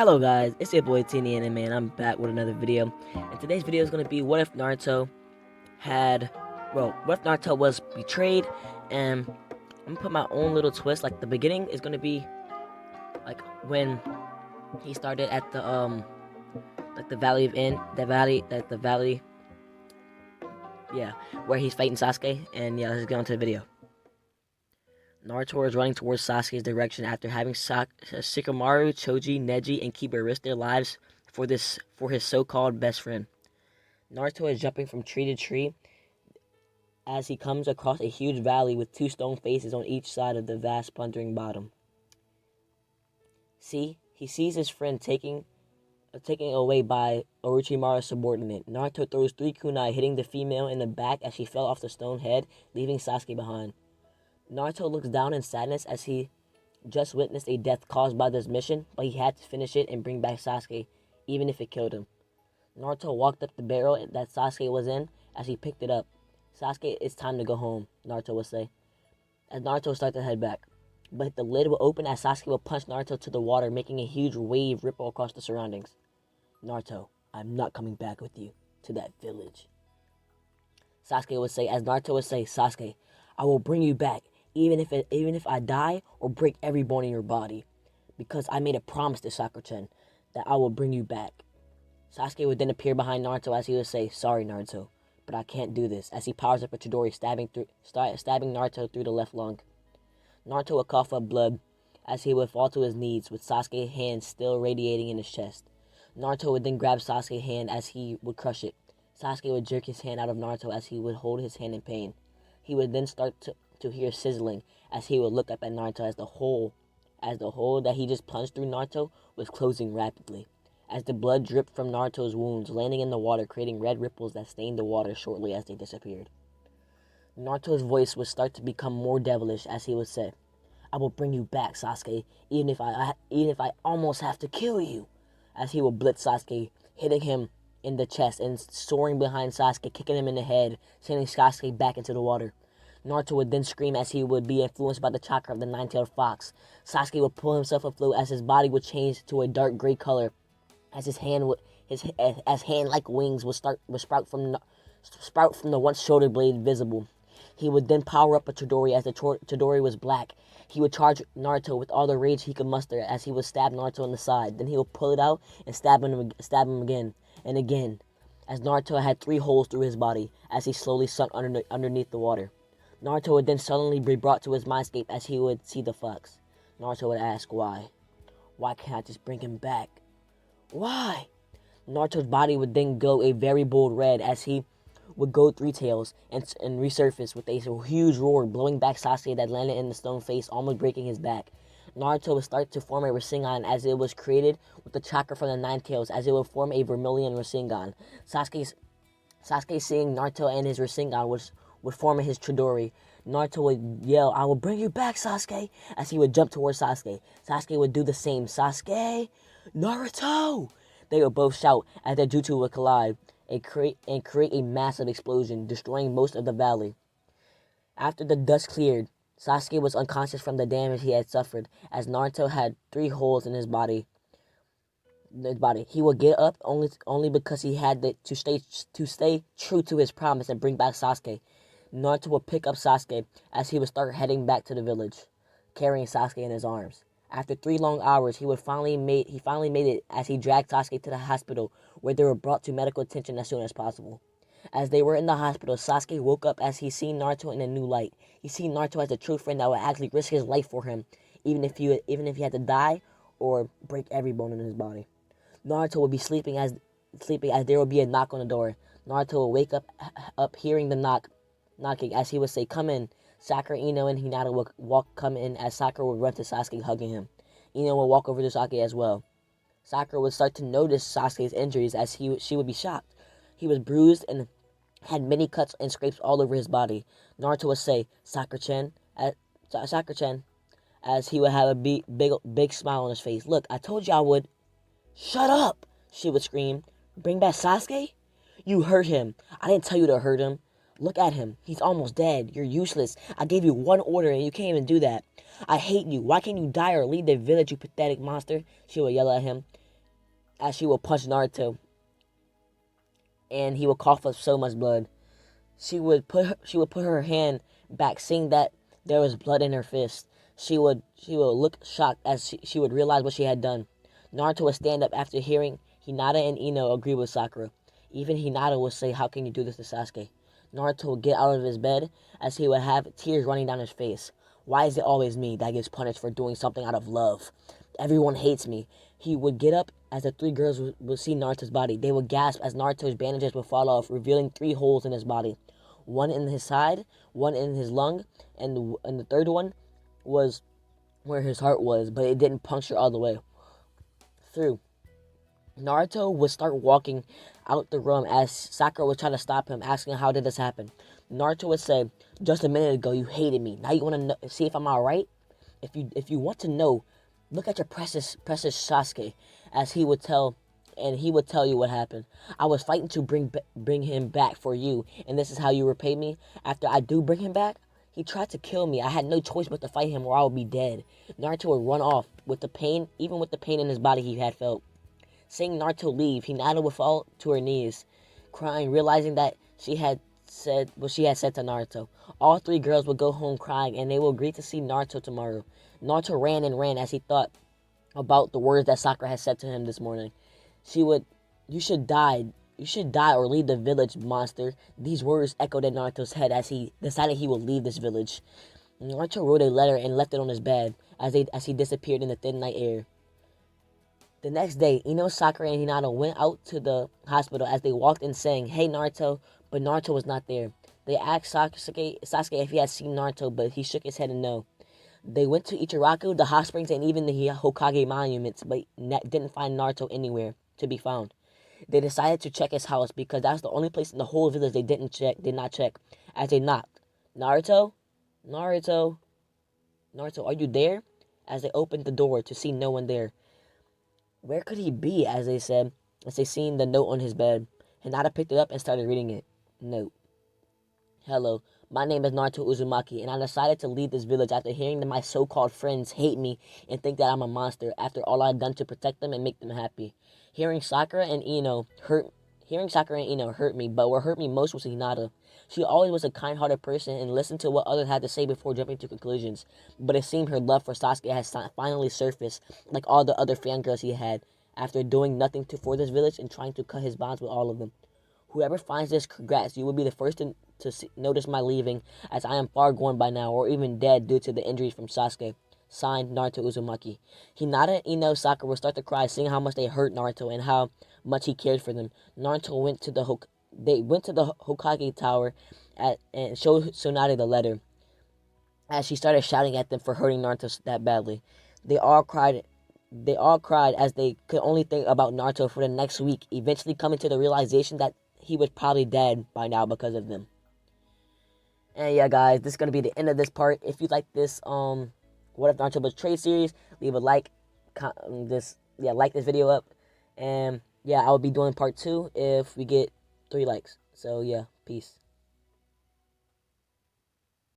Hello guys, it's your boy Teeny and man, I'm back with another video. And today's video is gonna be what if Naruto was betrayed, and I'm gonna put my own little twist. Like the beginning is gonna be like when he started at the like the Valley of End, yeah, where he's fighting Sasuke, and yeah, let's get on to the video. Naruto is running towards Sasuke's direction after having Shikamaru, Choji, Neji, and Kiba risk their lives for his so-called best friend. Naruto is jumping from tree to tree as he comes across a huge valley with two stone faces on each side of the vast plundering bottom. He sees his friend taken away by Orochimaru's subordinate. Naruto throws 3 kunai, hitting the female in the back as she fell off the stone head, leaving Sasuke behind. Naruto looks down in sadness as he just witnessed a death caused by this mission, but he had to finish it and bring back Sasuke, even if it killed him. Naruto walked up the barrel that Sasuke was in as he picked it up. "Sasuke, it's time to go home," Naruto would say, as Naruto started to head back. But the lid would open as Sasuke would punch Naruto to the water, making a huge wave ripple across the surroundings. "Naruto, I'm not coming back with you to that village," Sasuke would say, as Naruto would say, "Sasuke, I will bring you back, even if I die or break every bone in your body, because I made a promise to Sakura-chan that I will bring you back." Sasuke would then appear behind Naruto as he would say, "Sorry, Naruto, but I can't do this," as he powers up a Chidori, stabbing Naruto through the left lung. Naruto would cough up blood as he would fall to his knees, with Sasuke's hand still radiating in his chest. Naruto would then grab Sasuke's hand as he would crush it. Sasuke would jerk his hand out of Naruto as he would hold his hand in pain. He would then start to hear sizzling as he would look up at Naruto as the hole that he just punched through Naruto was closing rapidly, as the blood dripped from Naruto's wounds, landing in the water, creating red ripples that stained the water shortly as they disappeared. Naruto's voice would start to become more devilish as he would say, "I will bring you back, Sasuke, even if I almost have to kill you," as he would blitz Sasuke, hitting him in the chest and soaring behind Sasuke, kicking him in the head, sending Sasuke back into the water. Naruto would then scream as he would be influenced by the chakra of the nine-tailed fox. Sasuke would pull himself afloat as his body would change to a dark gray color, as his hand-like wings would sprout from the once shoulder blade visible. He would then power up a Chidori as the Chidori was black. He would charge Naruto with all the rage he could muster as he would stab Naruto in the side. Then he would pull it out and stab him again and again, as Naruto had 3 holes through his body as he slowly sunk underneath the water. Naruto would then suddenly be brought to his mindscape as he would see the fox. Naruto would ask why. "Why can't I just bring him back? Why?" Naruto's body would then go a very bold red as he would go 3 tails and resurface with a huge roar, blowing back Sasuke that landed in the stone face, almost breaking his back. Naruto would start to form a Rasengan as it was created with the chakra from the 9 tails, as it would form a vermilion Rasengan. Sasuke seeing Naruto and his Rasengan would form his Chidori. Naruto would yell, "I will bring you back, Sasuke," as he would jump towards Sasuke. Sasuke would do the same. "Sasuke! Naruto!" They would both shout as their jutsu would collide and create a massive explosion, destroying most of the valley. After the dust cleared, Sasuke was unconscious from the damage he had suffered, as Naruto had 3 holes in his body. He would get up only because he had to stay true to his promise and bring back Sasuke. Naruto would pick up Sasuke as he would start heading back to the village, carrying Sasuke in his arms. After 3 long hours, he finally made it as he dragged Sasuke to the hospital, where they were brought to medical attention as soon as possible. As they were in the hospital, Sasuke woke up as he seen Naruto in a new light. He seen Naruto as a true friend that would actually risk his life for him, even if he had to die or break every bone in his body. Naruto would be sleeping as there would be a knock on the door. Naruto would wake up hearing the knocking as he would say, "Come in." Sakura, Ino, and Hinata would come in as Sakura would run to Sasuke, hugging him. Ino would walk over to Sasuke as well. Sakura would start to notice Sasuke's injuries as she would be shocked. He was bruised and had many cuts and scrapes all over his body. Naruto would say, Sakura-chan, as he would have a big smile on his face. "Look, I told you I would." "Shut up!" she would scream. "Bring back Sasuke? You hurt him. I didn't tell you to hurt him. Look at him. He's almost dead. You're useless. I gave you 1 order and you can't even do that. I hate you. Why can't you die or leave the village, you pathetic monster?" She would yell at him. as she would punch Naruto, and he would cough up so much blood. She would put her hand back, seeing that there was blood in her fist. She would look shocked as she would realize what she had done. Naruto would stand up after hearing Hinata and Ino agree with Sakura. Even Hinata would say, "How can you do this to Sasuke?" Naruto would get out of his bed as he would have tears running down his face. Why is it always me that gets punished for doing something out of love? Everyone hates me. He would get up as the three girls would see Naruto's body. They would gasp as Naruto's bandages would fall off, revealing 3 holes in his body. One in his side, one in his lung, and the third one was where his heart was, but it didn't puncture all the way through. Naruto would start walking out the room as Sakura would try to stop him, asking how did this happen. Naruto would say, "Just a minute ago you hated me. Now you want to see if I'm alright? If you want to know, look at your precious Sasuke," as he would tell you what happened. "I was fighting to bring him back for you, and this is how you repay me. After I do bring him back, he tried to kill me. I had no choice but to fight him or I would be dead." Naruto would run off with the pain, even with the pain in his body he had felt. Seeing Naruto leave, Hinata would fall to her knees, crying, realizing that she had said what she had said to Naruto. All 3 girls would go home crying, and they will agree to see Naruto tomorrow. Naruto ran and ran as he thought about the words that Sakura had said to him this morning. She would, "You should die. You should die or leave the village, monster." These words echoed in Naruto's head as he decided he would leave this village. Naruto wrote a letter and left it on his bed as he disappeared in the thin night air. The next day, Ino, Sakura, and Hinata went out to the hospital as they walked in saying, "Hey, Naruto," but Naruto was not there. They asked Sasuke if he had seen Naruto, but he shook his head and no. They went to Ichiraku, the hot springs, and even the Hokage monuments, but didn't find Naruto anywhere to be found. They decided to check his house because that's the only place in the whole village they did not check, as they knocked. "Naruto? Naruto? Naruto, are you there?" As they opened the door to see no one there. Where could he be, as they said, as they seen the note on his bed. Hinata picked it up and started reading it. Note. "Hello, my name is Naruto Uzumaki, and I decided to leave this village after hearing that my so-called friends hate me and think that I'm a monster after all I've done to protect them and make them happy. Hearing Sakura and Ino hurt me, but what hurt me most was Hinata. She always was a kind-hearted person and listened to what others had to say before jumping to conclusions. But it seemed her love for Sasuke has finally surfaced, like all the other fangirls he had, after doing nothing for this village and trying to cut his bonds with all of them. Whoever finds this, congrats. You will be the first to notice my leaving, as I am far gone by now, or even dead due to the injuries from Sasuke. Signed, Naruto Uzumaki." Hinata, Ino, Sakura start to cry, seeing how much they hurt Naruto and how much he cared for them. Naruto went to the Hokage tower and showed Tsunade the letter, as she started shouting at them for hurting Naruto that badly. They all cried. They all cried as they could only think about Naruto for the next week, eventually coming to the realization that he was probably dead by now because of them. And yeah, guys, this is gonna be the end of this part. If you like this What If Naruto Was Trade series, leave a like. Like this video up, and yeah, I will be doing part 2 if we get 3 likes. So yeah, peace.